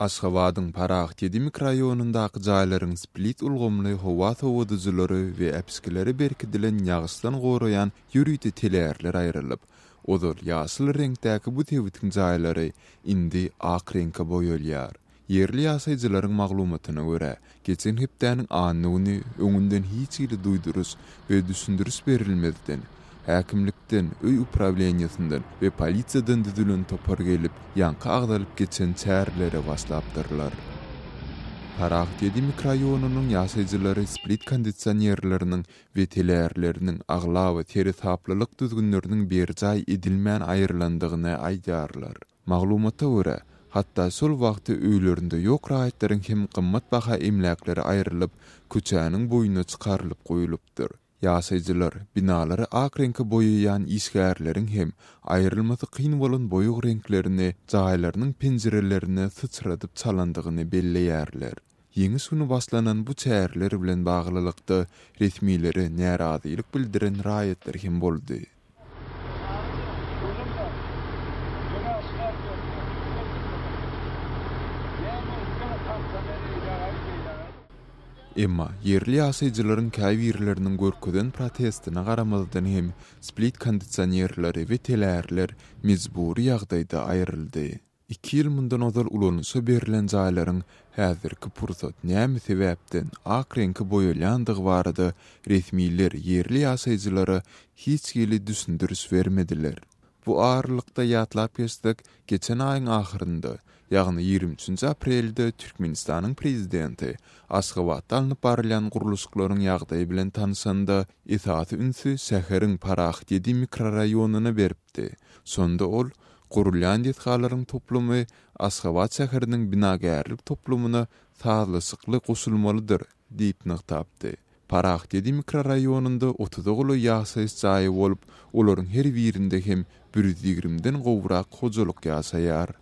Aşgabatyň Parag-Tedi mikroraýonundaky jaýlaryň split ulgamly howa sowadyjylary we äpskileri berkidilen ýagşydan goraýan ýürüýti teleýärler aýrylyp, odol ýaşyl reňktäki bu tebitiň jaýlary indi ak reňke boýalýar. Yerli ýaşaýjylaryň maglumatyna görä, geçen hepdäniň anyny öňünden hiç ýyly duýdurus we düşündürüs berilmezden, häkimlikden, öý upravleniýasyndan we polisiýadan düzülen topar gelip, ýanky agdalyp geçen çärlere başlapdyrlar. Parag-Tedi mikroraýonunyň ýaşaýjylary split kondisionerleriniň we teleýärleriniň agla we teri taplylyk düzgünleriniň berjaý edilmän aýrylandygyny aýdarlar. Maglumata görä, hatta sol wagty öýlerinde ýok raýatlaryň hem gymmat baha emläkleri aýrylyp, köçäniň boýuna çykarylyp goýulypdyr. Ýaşaýjylar binalary ak reňke boýaýan işgärleriň hem aýrylmasy kyn bolan boýuk reňklerini jaýlarynyň penjerelerine sıçradyp çalandygyny belleýärler. Ýeňi suny başlanan bu çärler bilen baglylykda resmileri närazylyk bildiren raýatlar hem boldy. Emma yerli ýaşaýjylaryň käbirleriniň görkeden protestina garamazdan hem split kondisionerleri we teleýärler mezburi ýagdaýda aýryldy. 2 ýyl mundan ozal ulanışa berilen jaýlaryň häzirki pursat näme sebäpden ak reňke boýalýandygy barada resmiler yerli ýaşaýjylara hiç ýyly düşündürüs bermediler. Bu ağırlykda ýatlap geçdik geçen aýyň ahyrynda, ýagny 23 aprelde Türkmenistanyň prezidenti Aşgabatda alınıp barılan guruluşlaryň ýagdaýy bilen tanışanda esasy ünsü şäheriň Parag-Tedi mikroraýonuna beripdi. Sonda ol gurulan detgalaryň toplumy Aşgabat şäheriniň binagärlik toplumuna sazlysykly goşulmalydyr diýip nyktapdy. Parag-Tedi mikroraýonunda 30 oğlu ýaşaýyş jaýy bolup, olaryň her birinde hem 120-den gowrak hojalyk ýaşaýar.